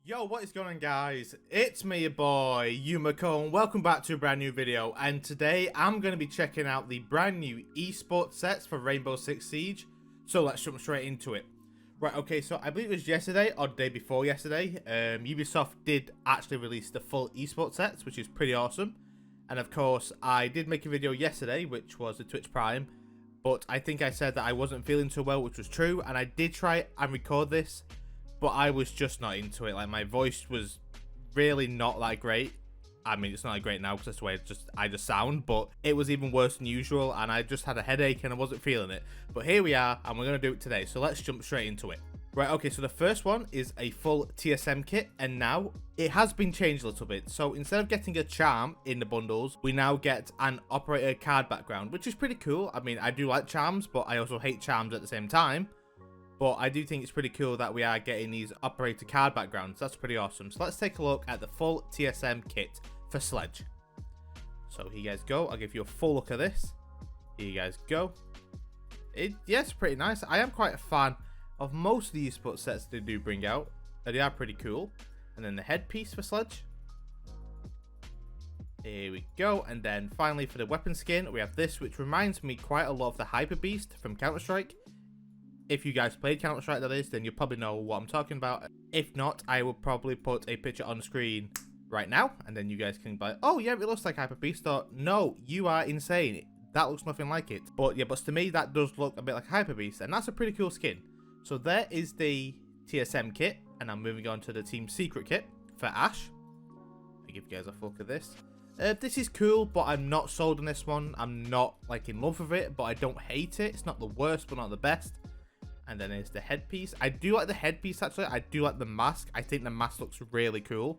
Yo, what is going on, guys? It's me, your boy, Yumiko, and welcome back to a brand new video. And today, I'm going to be checking out the brand new esports sets for Rainbow Six Siege. So let's jump straight into it. Right, okay, so I believe it was yesterday, or the day before yesterday, Ubisoft did actually release the full esports sets, which is pretty awesome. And of course, I did make a video yesterday, which was the Twitch Prime, but I think I said that I wasn't feeling too well, which was true, and I did try and record this, but I was just not into it. Like, my voice was really not that great. I mean, it's not that great now because that's the way I just sound, but it was even worse than usual, and I just had a headache and I wasn't feeling it. But here we are, and we're going to do it today, so let's jump straight into it. Right, okay, so the first one is a full TSM kit, and now it has been changed a little bit. So instead of getting a charm in the bundles, we now get an operator card background, which is pretty cool. I mean, I do like charms, but I also hate charms at the same time. But I do think it's pretty cool that we are getting these operator card backgrounds. That's pretty awesome. So let's take a look at the full TSM kit for Sledge. So here you guys go. I'll give you a full look at this. Here you guys go. Yes, pretty nice. I am quite a fan of most of the esports sets they do bring out. They are pretty cool. And then the headpiece for Sledge. Here we go. And then finally for the weapon skin, we have this, which reminds me quite a lot of the Hyper Beast from Counter-Strike. If you guys played Counter-Strike, that is, then you probably know what I'm talking about. If not, I will probably put a picture on screen right now, and then you guys can be like, oh yeah, it looks like Hyper Beast, or no, you are insane, that looks nothing like it. But yeah, but to me, that does look a bit like Hyper Beast, and that's a pretty cool skin. So there is the TSM kit, and I'm moving on to the Team Secret kit for Ash. I'll give you guys a look at this. This is cool, but I'm not sold on this one. I'm not like in love with it, but I don't hate it. It's not the worst, but not the best. And then there's the headpiece. I do like the headpiece, actually. I do like the mask. I think the mask looks really cool.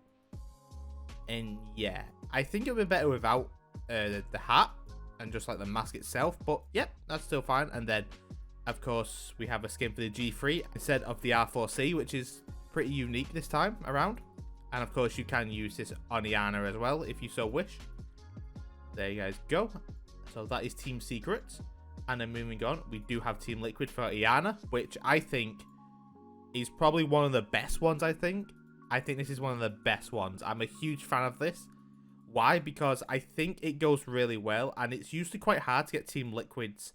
And yeah, I think it would be better without the hat and just like the mask itself. But yep, that's still fine. And then, of course, we have a skin for the G3 instead of the R4C, which is pretty unique this time around. And of course, you can use this on Iana as well, if you so wish. There you guys go. So that is Team Secret. And then moving on, we do have Team Liquid for Iana, which I think is probably one of the best ones, I think. I think this is one of the best ones. I'm a huge fan of this. Why? Because I think it goes really well, and it's usually quite hard to get Team Liquid's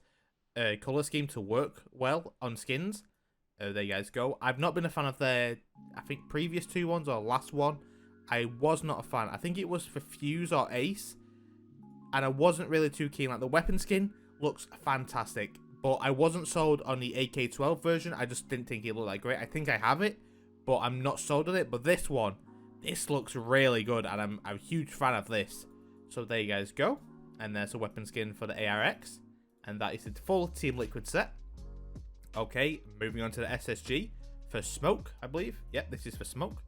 colour scheme to work well on skins. There you guys go. I've not been a fan of their, I think, previous two ones or last one. I was not a fan. I think it was for Fuse or Ace, and I wasn't really too keen. Like, the weapon skin looks fantastic, but I wasn't sold on the AK-12 version. I just didn't think it looked that great. I think I have it, but I'm not sold on it. But this one, this looks really good, and I'm a huge fan of this. So there you guys go. And there's a weapon skin for the ARX, and that is the full Team Liquid set. Okay, moving on to the SSG for Smoke, I believe. Yep, this is for Smoke.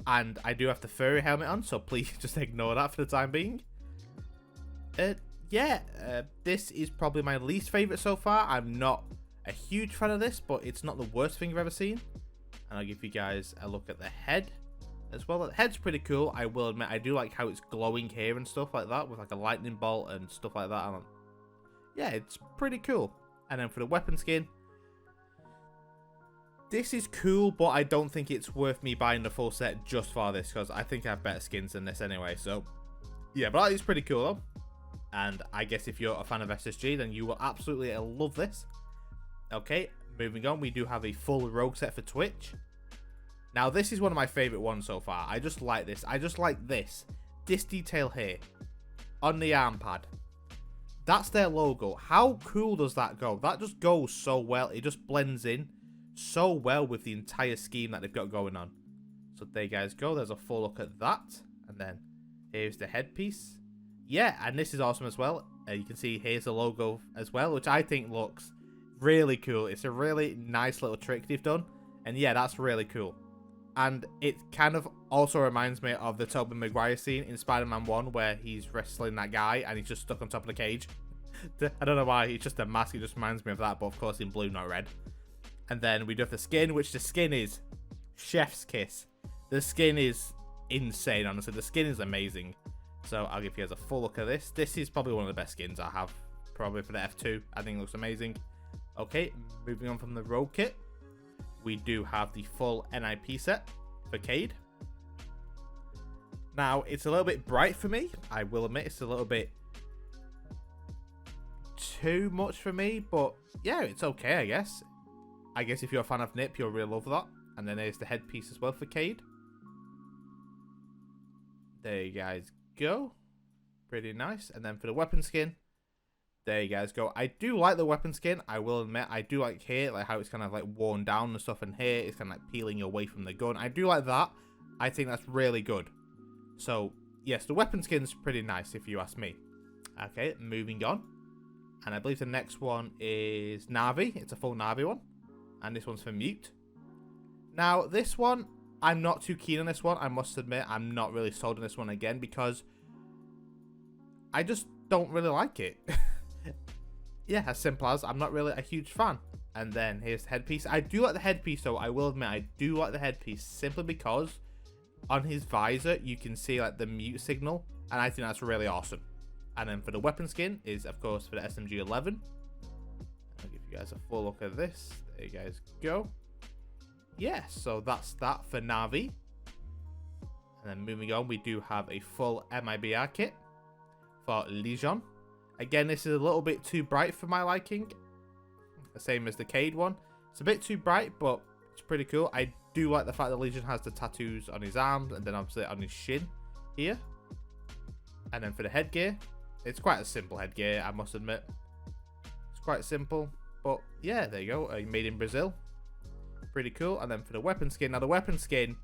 And I do have the furry helmet on, so please just ignore that for the time being. Yeah, this is probably my least favourite so far. I'm not a huge fan of this, but it's not the worst thing I've ever seen. And I'll give you guys a look at the head as well. The head's pretty cool, I will admit. I do like how it's glowing here and stuff like that, with like a lightning bolt and stuff like that. And yeah, it's pretty cool. And then for the weapon skin, this is cool, but I don't think it's worth me buying the full set just for this, because I think I have better skins than this anyway. So yeah, but it's pretty cool though. And I guess if you're a fan of SSG, then you will absolutely love this. Okay, moving on, we do have a full rogue set for Twitch. Now, this is one of my favorite ones so far. I just like this. I just like this detail here on the arm pad. That's their logo. How cool does that go? That just goes so well. It just blends in so well with the entire scheme that they've got going on. So there you guys go. There's a full look at that. And then here's the headpiece. Yeah, and this is awesome as well. You can see here's the logo as well, which I think looks really cool. It's a really nice little trick they've done. And yeah, that's really cool. And it kind of also reminds me of the Tobey Maguire scene in Spider-Man 1 where he's wrestling that guy and he's just stuck on top of the cage. I don't know why, it's just a mask. It just reminds me of that, but of course in blue, not red. And then we do have the skin, which the skin is chef's kiss. The skin is insane, honestly. The skin is amazing. So I'll give you guys a full look at this. This is probably one of the best skins I have, probably for the F2. I think it looks amazing. Okay, moving on from the rogue kit, we do have the full NIP set. for Cade. Now, it's a little bit bright for me. I will admit it's a little bit too much for me, but yeah, it's okay, I guess. I guess if you're a fan of Nip, you'll really love that. And then there's the headpiece as well for Cade. There you guys go. Pretty nice. And then for the weapon skin, there you guys go. I do like the weapon skin. I will admit, I do like here, like how it's kind of like worn down and stuff. And here, it's kind of like peeling away from the gun. I do like that. I think that's really good. So, yes, the weapon skin's pretty nice if you ask me. Okay, moving on. And I believe the next one is Navi. It's a full Navi one. And this one's for Mute. Now, this one, I'm not too keen on this one. I must admit, I'm not really sold on this one again because I just don't really like it. Yeah, as simple as I'm not really a huge fan. And then here's the headpiece. I do like the headpiece, though. I will admit, I do like the headpiece simply because on his visor, you can see like the mute signal. And I think that's really awesome. And then for the weapon skin is, of course, for the SMG-11. I'll give you guys a full look at this. There you guys go. Yeah, so that's that for Navi. And then moving on, we do have a full MIBR kit for Legion. Again, this is a little bit too bright for my liking. The same as the Cade one. It's a bit too bright, but it's pretty cool. I do like the fact that Legion has the tattoos on his arms and then obviously on his shin here. And then for the headgear, it's quite a simple headgear, I must admit. It's quite simple, but yeah, there you go. Made in Brazil. Pretty cool. And then for the weapon skin, now the weapon skin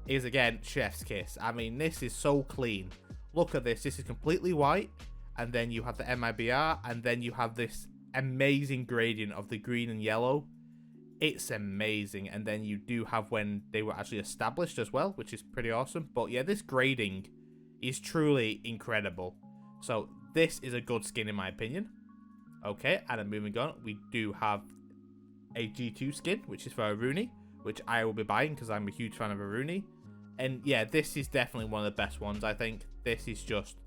is again chef's kiss. I mean, this is so clean. Look at this. This is completely white, and then you have the MIBR, and then you have this amazing gradient of the green and yellow. It's amazing. And then you do have when they were actually established as well, which is pretty awesome. But yeah, this grading is truly incredible. So this is a good skin in my opinion. Okay, and then moving on, we do have a G2 skin, which is for Aruni, which I will be buying because I'm a huge fan of Aruni. And yeah, this is definitely one of the best ones, I think. This is just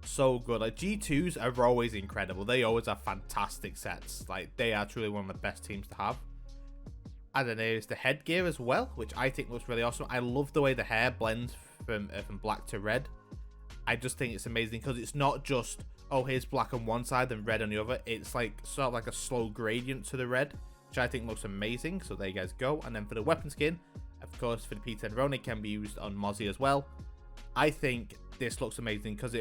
so good. Like, G2s are always incredible. They always have fantastic sets. Like, they are truly one of the best teams to have. And then there's the headgear as well, which I think looks really awesome. I love the way the hair blends from black to red. I just think it's amazing because it's not just, oh, here's black on one side and red on the other. It's like sort of like a slow gradient to the red, which I think looks amazing. So there you guys go. And then for the weapon skin, of course, for the P10 Rona, it can be used on Mozzie as well. I think this looks amazing because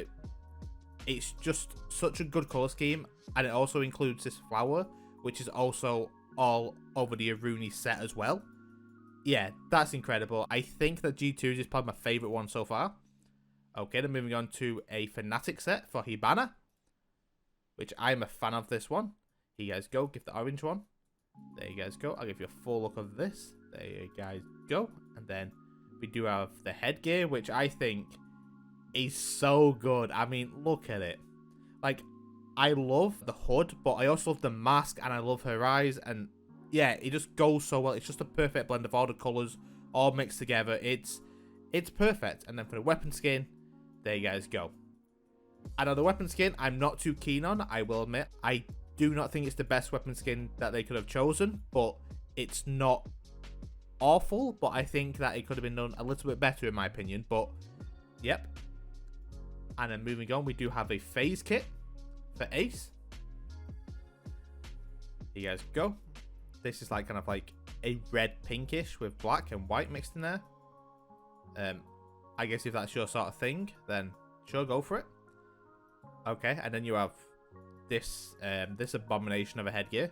it's just such a good color scheme, and it also includes this flower, which is also all over the Aruni set as well. Yeah, that's incredible. I think that G2 is probably my favorite one so far. Okay, then moving on to a Fnatic set for Hibana, which I'm a fan of this one. Here you guys go. Give the orange one. There you guys go. I'll give you a full look of this. There you guys go. And then we do have the headgear, which I think is so good. I mean, look at it. Like, I love the hood, but I also love the mask, and I love her eyes. And yeah, it just goes so well. It's just a perfect blend of all the colors all mixed together. It's perfect. And then for the weapon skin, there you guys go. And on the weapon skin, I'm not too keen on, I will admit. I do not think it's the best weapon skin that they could have chosen, but it's not awful. But I think that it could have been done a little bit better in my opinion. But yep. And then moving on, we do have a phase kit for Ace. Here you guys go. This is like kind of like a red pinkish with black and white mixed in there. I guess if that's your sort of thing, then sure, go for it. Okay, and then you have this this abomination of a headgear.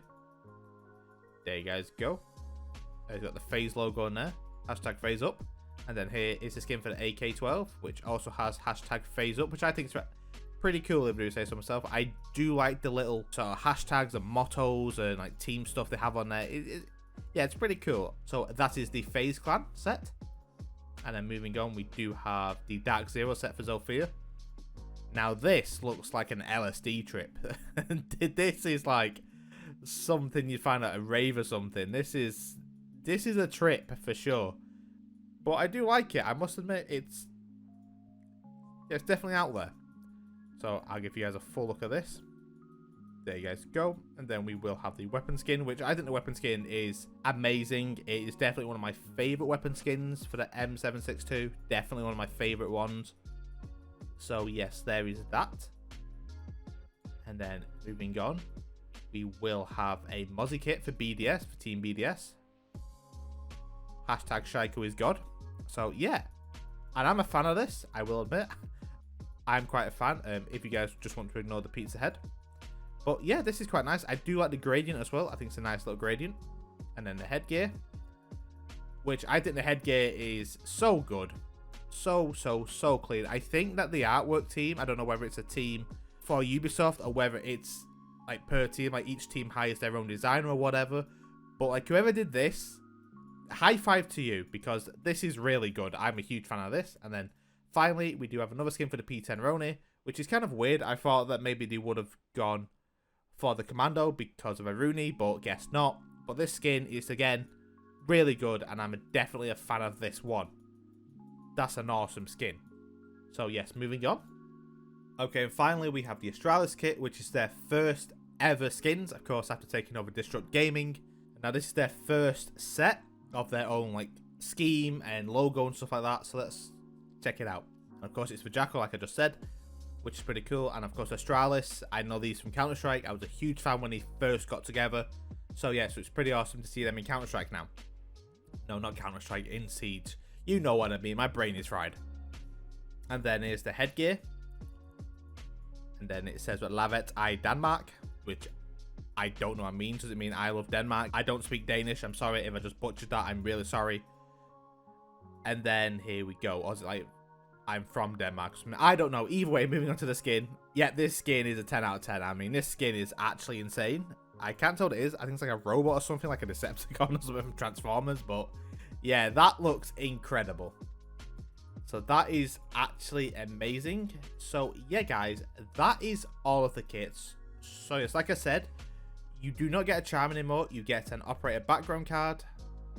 There you guys go. You've got the phase logo on there. Hashtag phase up. And then here is the skin for the AK-12, which also has hashtag phase up, which I think is pretty cool if I do say so myself. I do like the little sort of hashtags and mottos and like team stuff they have on there. Yeah, it's pretty cool. So that is the FaZe Clan set. And then moving on, we do have the Dark Zero set for Zofia. Now this looks like an LSD trip. This is like something you'd find at a rave or something. This is a trip for sure. But I do like it. I must admit, it's definitely out there. So I'll give you guys a full look at this. There you guys go. And then we will have the weapon skin, which I think the weapon skin is amazing. It is definitely one of my favorite weapon skins for the M762. Definitely one of my favorite ones. So yes, there is that. And then moving on, we will have a Mozzie kit for BDS, for Team BDS. Hashtag Shaiko is God. So yeah, and I'm a fan of this, I will admit. I'm quite a fan, if you guys just want to ignore the pizza head. But yeah, this is quite nice. I do like the gradient as well. I think it's a nice little gradient. And then the headgear, which I think the headgear is so good. So clean. I think that the artwork team, I don't know whether it's a team for Ubisoft or whether it's like per team, like each team hires their own designer or whatever. But like whoever did this, high five to you, because this is really good. I'm a huge fan of this. And then finally, we do have another skin for the P10 Roni, which is kind of weird. I thought that maybe they would have gone for the Commando because of a Rooney, but guess not. But this skin is, again, really good, and I'm definitely a fan of this one. That's an awesome skin. So yes, moving on. Okay, and finally we have the Astralis kit, which is their first ever skins, of course, after taking over Destruct Gaming. Now this is their first set of their own like scheme and logo and stuff like that, so let's check it out. And of course it's for Jacko, like I just said, which is pretty cool. And of course Astralis, I know these from Counter-Strike. I was a huge fan when they first got together. So yeah, so it's pretty awesome to see them in Counter-Strike now. No, not Counter-Strike, in Siege. You know what I mean, my brain is fried. And then here's the headgear. And then it says Lavet I Denmark, which I don't know what it means. Does it mean I love Denmark? I don't speak Danish. I'm sorry if I just butchered that. I'm really sorry. And then here we go. Or is it like I'm from Denmark? I don't know. Either way, moving on to the skin. Yeah, this skin is a 10 out of 10. I mean, this skin is actually insane. I can't tell what it is. I think it's like a robot or something, like a Decepticon or something from Transformers. But yeah, that looks incredible. So that is actually amazing. So yeah, guys, that is all of the kits. So it's like I said, you do not get a charm anymore. You get an operator background card.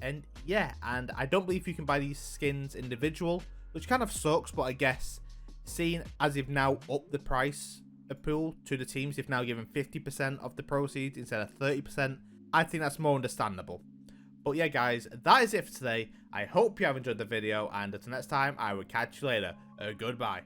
And yeah, and I don't believe you can buy these skins individual, which kind of sucks, but I guess seeing as you've now upped the price of pool to the teams, you've now given 50% of the proceeds instead of 30%. I think that's more understandable. But yeah, guys, that is it for today. I hope you have enjoyed the video, and until next time, I will catch you later. Goodbye.